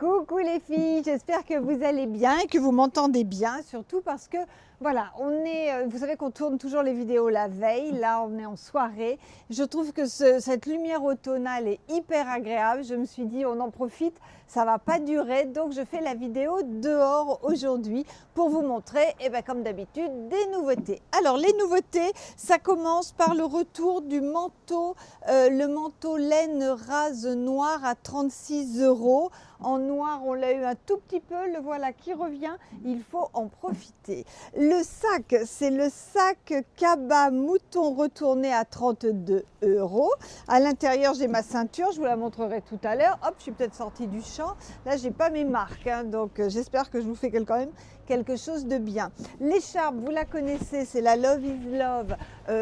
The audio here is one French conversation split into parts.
Coucou les filles, j'espère que vous allez bien et que vous m'entendez bien, surtout parce que voilà, vous savez qu'on tourne toujours les vidéos la veille, là on est en soirée. Je trouve que cette lumière automnale est hyper agréable, je me suis dit on en profite, ça va pas durer, donc je fais la vidéo dehors aujourd'hui pour vous montrer, comme d'habitude, des nouveautés. Alors les nouveautés, ça commence par le retour du manteau, le manteau laine rase noir à 36 €. En noir, on l'a eu un tout petit peu, le voilà qui revient, il faut en profiter. Le sac, c'est le sac Kaba mouton retourné à 32 €. À l'intérieur, j'ai ma ceinture, je vous la montrerai tout à l'heure. Hop, je suis peut-être sortie du champ. Là, j'ai pas mes marques, donc j'espère que je vous fais quand même quelque chose de bien. L'écharpe, vous la connaissez, c'est la Love is Love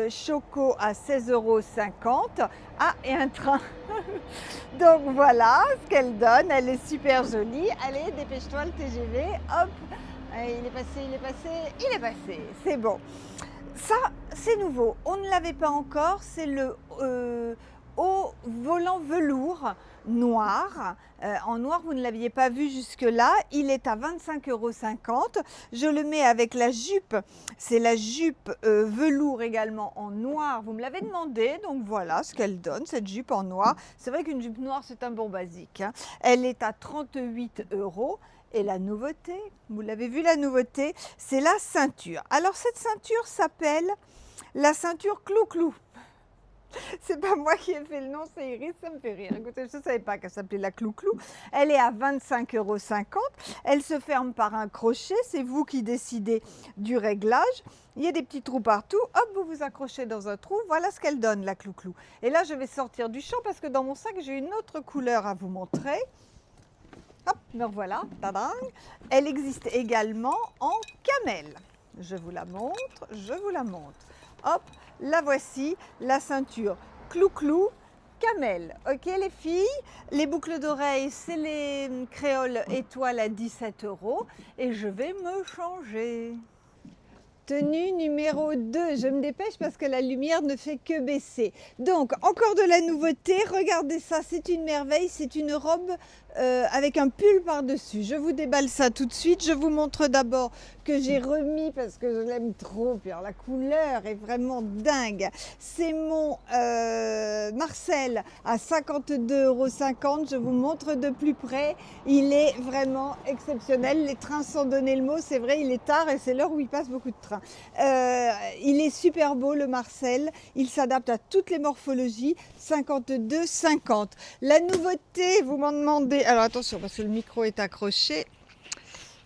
Choco à 16,50 €. Ah, et un train. Donc voilà ce qu'elle donne, elle est super jolie. Allez, dépêche-toi le TGV, hop, il est passé, c'est bon. Ça, c'est nouveau, on ne l'avait pas encore, c'est le haut volant velours noir. En noir, vous ne l'aviez pas vu jusque-là, il est à 25,50 €. Je le mets avec la jupe, c'est la jupe velours également en noir. Vous me l'avez demandé, donc voilà ce qu'elle donne, cette jupe en noir. C'est vrai qu'une jupe noire, c'est un bon basique. Elle est à 38 €. Et la nouveauté, vous l'avez vu, la nouveauté, c'est la ceinture. Alors cette ceinture s'appelle la ceinture clou-clou. C'est pas moi qui ai fait le nom, c'est Iris, ça me fait rire. Écoutez, je ne savais pas qu'elle s'appelait la clou-clou. Elle est à 25,50 €. Elle se ferme par un crochet, c'est vous qui décidez du réglage. Il y a des petits trous partout, hop, vous vous accrochez dans un trou. Voilà ce qu'elle donne, la clou-clou. Et là, je vais sortir du champ parce que dans mon sac, j'ai une autre couleur à vous montrer. Hop, me revoilà, tadang. Elle existe également en camel. Je vous la montre, Hop, la voici, la ceinture clou-clou camel. Ok les filles, les boucles d'oreilles, c'est les créoles étoiles à 17 € et je vais me changer. Tenue numéro 2, je me dépêche parce que la lumière ne fait que baisser. Donc, encore de la nouveauté, regardez ça, c'est une merveille, c'est une robe avec un pull par-dessus. Je vous déballe ça tout de suite, je vous montre d'abord que j'ai remis parce que je l'aime trop, puis alors la couleur est vraiment dingue. C'est mon Marcel à 52,50 €, je vous montre de plus près, il est vraiment exceptionnel. Les trains sans donner le mot, c'est vrai, il est tard et c'est l'heure où il passe beaucoup de trains. Il est super beau le Marcel, il s'adapte à toutes les morphologies, 52,50 €. La nouveauté, vous m'en demandez, alors attention parce que le micro est accroché.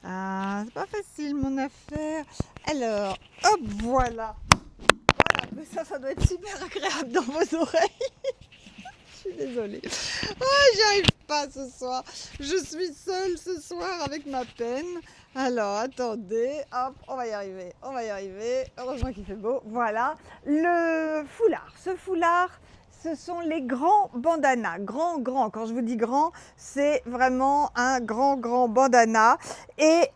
Ah, c'est pas facile mon affaire. Alors, hop, voilà. Voilà, mais ça doit être super agréable dans vos oreilles. Je suis désolée. Ah, j'y arrive pas ce soir. Je suis seule ce soir avec ma peine. Alors, attendez. Hop, on va y arriver. Heureusement qu'il fait beau. Voilà. Le foulard. Ce foulard, ce sont les grands bandanas. Grand. Quand je vous dis grand, c'est vraiment un grand bandana. Et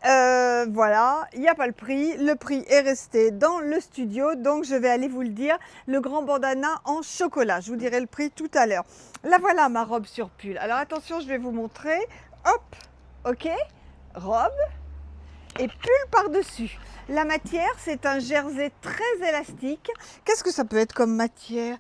voilà, il n'y a pas le prix. Le prix est resté dans le studio. Donc, je vais aller vous le dire. Le grand bandana en chocolat. Je vous dirai le prix tout à l'heure. Là, voilà ma robe sur pull. Alors, attention, je vais vous montrer. Hop, ok. Robe et pull par-dessus. La matière, c'est un jersey très élastique. Qu'est-ce que ça peut être comme matière ?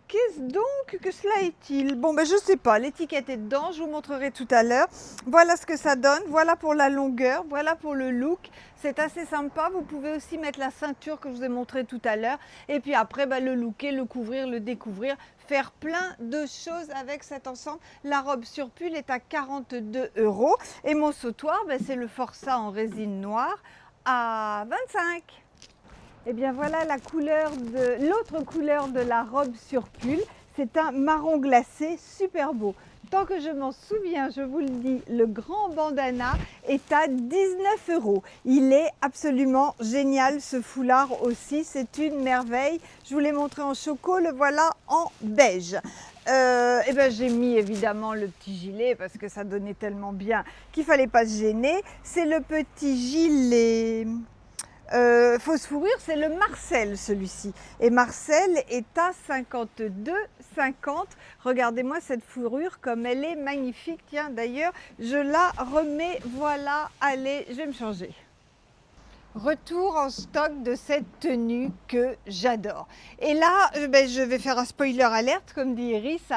Qu'est-ce donc que cela est-il? Bon, je ne sais pas, l'étiquette est dedans, je vous montrerai tout à l'heure. Voilà ce que ça donne, voilà pour la longueur, voilà pour le look. C'est assez sympa, vous pouvez aussi mettre la ceinture que je vous ai montré tout à l'heure. Et puis après, le looker, le couvrir, le découvrir, faire plein de choses avec cet ensemble. La robe sur pull est à 42 € et mon sautoir, c'est le Forçat en résine noire à 25 €. Et bien voilà l'autre couleur de la robe sur pull, c'est un marron glacé super beau. Tant que je m'en souviens, je vous le dis, le grand bandana est à 19 €. Il est absolument génial ce foulard aussi, c'est une merveille. Je vous l'ai montré en choco, le voilà en beige. J'ai mis évidemment le petit gilet parce que ça donnait tellement bien qu'il ne fallait pas se gêner. C'est le petit gilet fausse fourrure, c'est le Marcel celui-ci. Et Marcel est à 52,50. Regardez-moi cette fourrure comme elle est magnifique. Tiens, d'ailleurs, je la remets. Voilà, allez, je vais me changer. Retour en stock de cette tenue que j'adore. Et là, je vais faire un spoiler alerte, comme dit Iris.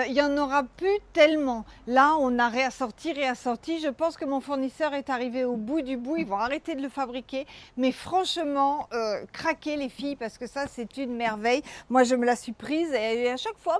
Il n'y en aura plus tellement. Là, on a réassorti. Je pense que mon fournisseur est arrivé au bout du bout. Ils vont arrêter de le fabriquer. Mais franchement, craquez les filles, parce que ça, c'est une merveille. Moi, je me la suis prise et à chaque fois,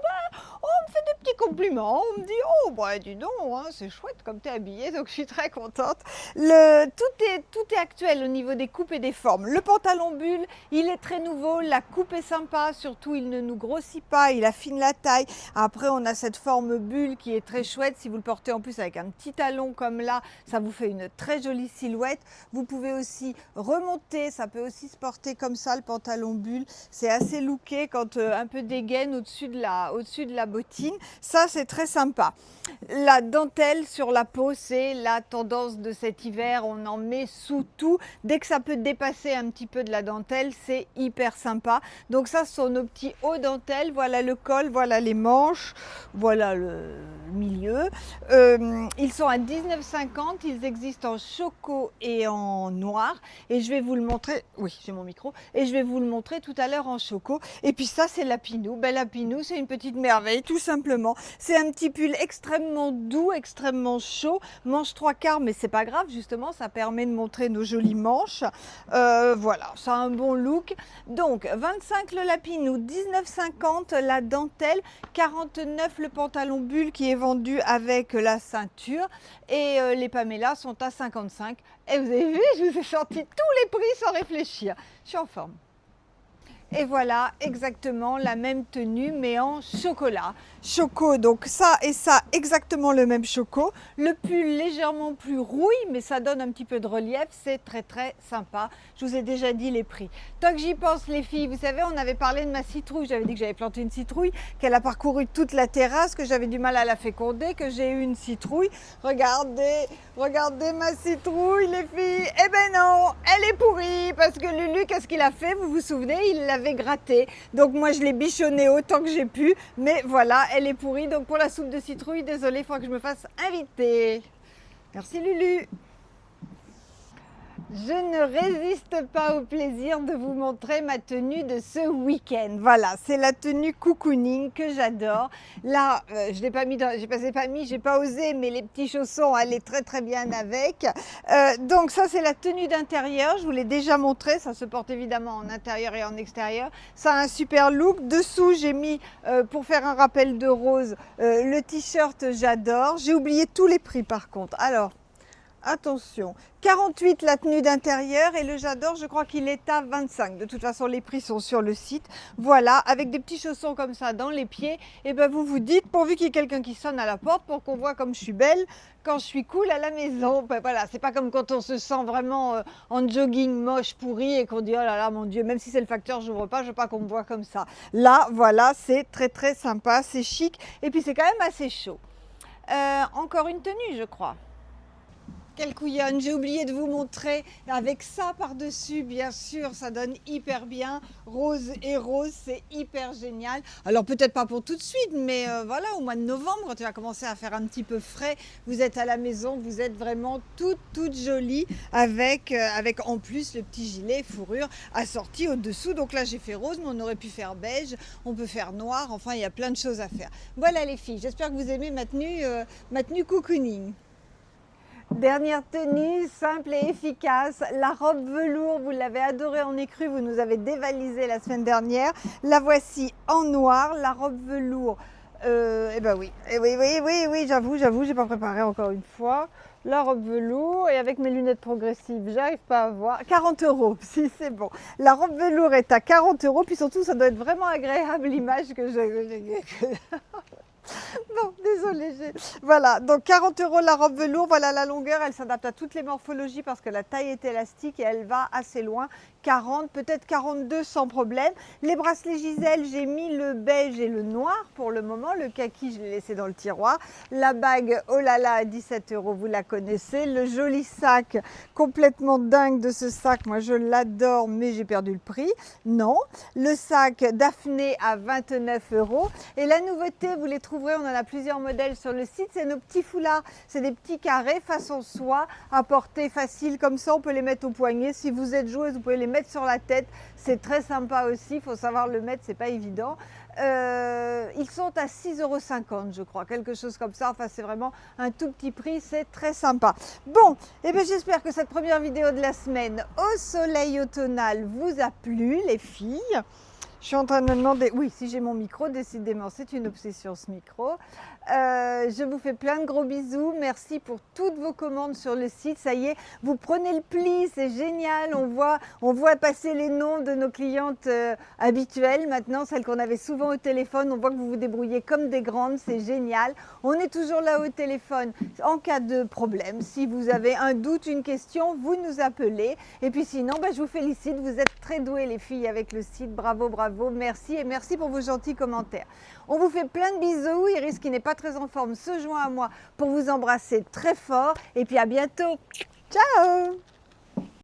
on me fait des petits compliments. On me dit, oh, dis donc, hein, c'est chouette comme tu es habillée. Donc, je suis très contente. Tout est actuel au niveau des coupes et des formes. Le pantalon bulle, il est très nouveau, la coupe est sympa, surtout il ne nous grossit pas, il affine la taille. Après on a cette forme bulle qui est très chouette, si vous le portez en plus avec un petit talon comme là, ça vous fait une très jolie silhouette. Vous pouvez aussi remonter, ça peut aussi se porter comme ça le pantalon bulle, c'est assez looké quand un peu dégaine au-dessus de la bottine, ça c'est très sympa. La dentelle sur la peau, c'est la tendance de cet hiver, on en met sous tout. Dès que ça peut dépasser un petit peu de la dentelle, c'est hyper sympa. Donc ça, ce sont nos petits hauts dentelles. Voilà le col, voilà les manches, voilà le milieu. Ils sont à 19,50, ils existent en choco et en noir. Et je vais vous le montrer, oui, j'ai mon micro, et je vais vous le montrer tout à l'heure en choco. Et puis ça, c'est la Pinou. La Pinou, c'est une petite merveille, tout simplement. C'est un petit pull extrêmement doux, extrêmement chaud, manche 3/4, mais c'est pas grave, justement, ça permet de montrer nos jolies manches. Voilà, ça a un bon look. Donc 25 le Lapinou, 19,50 la dentelle, 49 le pantalon bulle qui est vendu avec la ceinture, et les Pamela sont à 55. Et vous avez vu, je vous ai sorti tous les prix sans réfléchir. Je suis en forme. Et voilà exactement la même tenue mais en chocolat. Choco, donc ça et ça, exactement le même choco. Le pull légèrement plus rouille, mais ça donne un petit peu de relief, c'est très très sympa. Je vous ai déjà dit les prix. Tant que j'y pense les filles, vous savez, on avait parlé de ma citrouille, j'avais dit que j'avais planté une citrouille, qu'elle a parcouru toute la terrasse, que j'avais du mal à la féconder, que j'ai eu une citrouille. Regardez, regardez ma citrouille les filles. Eh ben non, elle est pourrie, parce que Lulu, qu'est-ce qu'il a fait? Vous vous souvenez, il l'avait grattée. Donc moi je l'ai bichonnée autant que j'ai pu, mais voilà, elle est pourrie. Donc pour la soupe de citrouille, désolée, il faudra que je me fasse inviter. Merci Lulu. Je ne résiste pas au plaisir de vous montrer ma tenue de ce week-end. Voilà, c'est la tenue cocooning que j'adore. Là, je l'ai pas mis, j'ai pas osé, mais les petits chaussons allaient très très bien avec. Donc ça, c'est la tenue d'intérieur. Je vous l'ai déjà montré. Ça se porte évidemment en intérieur et en extérieur. Ça a un super look. Dessous, j'ai mis, pour faire un rappel de rose, le t-shirt j'adore. J'ai oublié tous les prix par contre. Alors, attention, 48 la tenue d'intérieur et le j'adore, je crois qu'il est à 25. De toute façon, les prix sont sur le site. Voilà, avec des petits chaussons comme ça dans les pieds. Et ben vous vous dites, pourvu qu'il y ait quelqu'un qui sonne à la porte pour qu'on voit comme je suis belle quand je suis cool à la maison. Ben voilà, c'est pas comme quand on se sent vraiment en jogging moche pourri et qu'on dit oh là là mon Dieu, même si c'est le facteur, j'ouvre pas, je veux pas qu'on me voit comme ça. Là, voilà, c'est très très sympa, c'est chic et puis c'est quand même assez chaud. Encore une tenue, je crois. Quelle couillonne, j'ai oublié de vous montrer avec ça par-dessus, bien sûr, ça donne hyper bien, rose et rose, c'est hyper génial. Alors peut-être pas pour tout de suite, mais voilà, au mois de novembre, quand tu vas commencer à faire un petit peu frais, vous êtes à la maison, vous êtes vraiment toute jolie avec en plus le petit gilet fourrure assorti au-dessous. Donc là j'ai fait rose, mais on aurait pu faire beige, on peut faire noir, enfin il y a plein de choses à faire. Voilà les filles, j'espère que vous aimez ma tenue cocooning. Dernière tenue, simple et efficace, la robe velours, vous l'avez adorée en écru, vous nous avez dévalisé la semaine dernière. La voici en noir, la robe velours, eh ben oui, j'avoue, j'ai pas préparé encore une fois. La robe velours et avec mes lunettes progressives, j'arrive pas à voir. 40 €, si c'est bon. La robe velours est à 40 €, puis surtout ça doit être vraiment agréable l'image que je... Bon, désolée. Voilà, donc 40 € la robe velours. Voilà la longueur, elle s'adapte à toutes les morphologies parce que la taille est élastique et elle va assez loin. 40, peut-être 42 sans problème. Les bracelets Gisèle, j'ai mis le beige et le noir pour le moment. Le kaki, je l'ai laissé dans le tiroir. La bague, oh là là, à 17 €, vous la connaissez. Le joli sac, complètement dingue de ce sac. Moi, je l'adore, mais j'ai perdu le prix. Non. Le sac Daphné à 29 €. Et la nouveauté, vous les trouverez, on en a plusieurs modèles sur le site, c'est nos petits foulards. C'est des petits carrés façon soie, à porter facile comme ça, on peut les mettre au poignet. Si vous êtes joueuse, vous pouvez les mettre sur la tête. C'est très sympa aussi, il faut savoir le mettre, c'est pas évident. Ils sont à 6,50 € je crois, quelque chose comme ça. Enfin, c'est vraiment un tout petit prix, c'est très sympa. Bon, et bien j'espère que cette première vidéo de la semaine au soleil automnal vous a plu, les filles. Je suis en train de me demander, oui, si j'ai mon micro, décidément, c'est une obsession ce micro. Je vous fais plein de gros bisous. Merci pour toutes vos commandes sur le site. Ça y est, vous prenez le pli, c'est génial. On voit passer les noms de nos clientes habituelles. Maintenant, celles qu'on avait souvent au téléphone, on voit que vous vous débrouillez comme des grandes. C'est génial. On est toujours là au téléphone en cas de problème. Si vous avez un doute, une question, vous nous appelez. Et puis sinon, ben, je vous félicite. Vous êtes très douées les filles avec le site. Bravo, bravo. Merci et merci pour vos gentils commentaires. On vous fait plein de bisous. Iris, qui n'est pas très en forme, se joint à moi pour vous embrasser très fort. Et puis à bientôt. Ciao!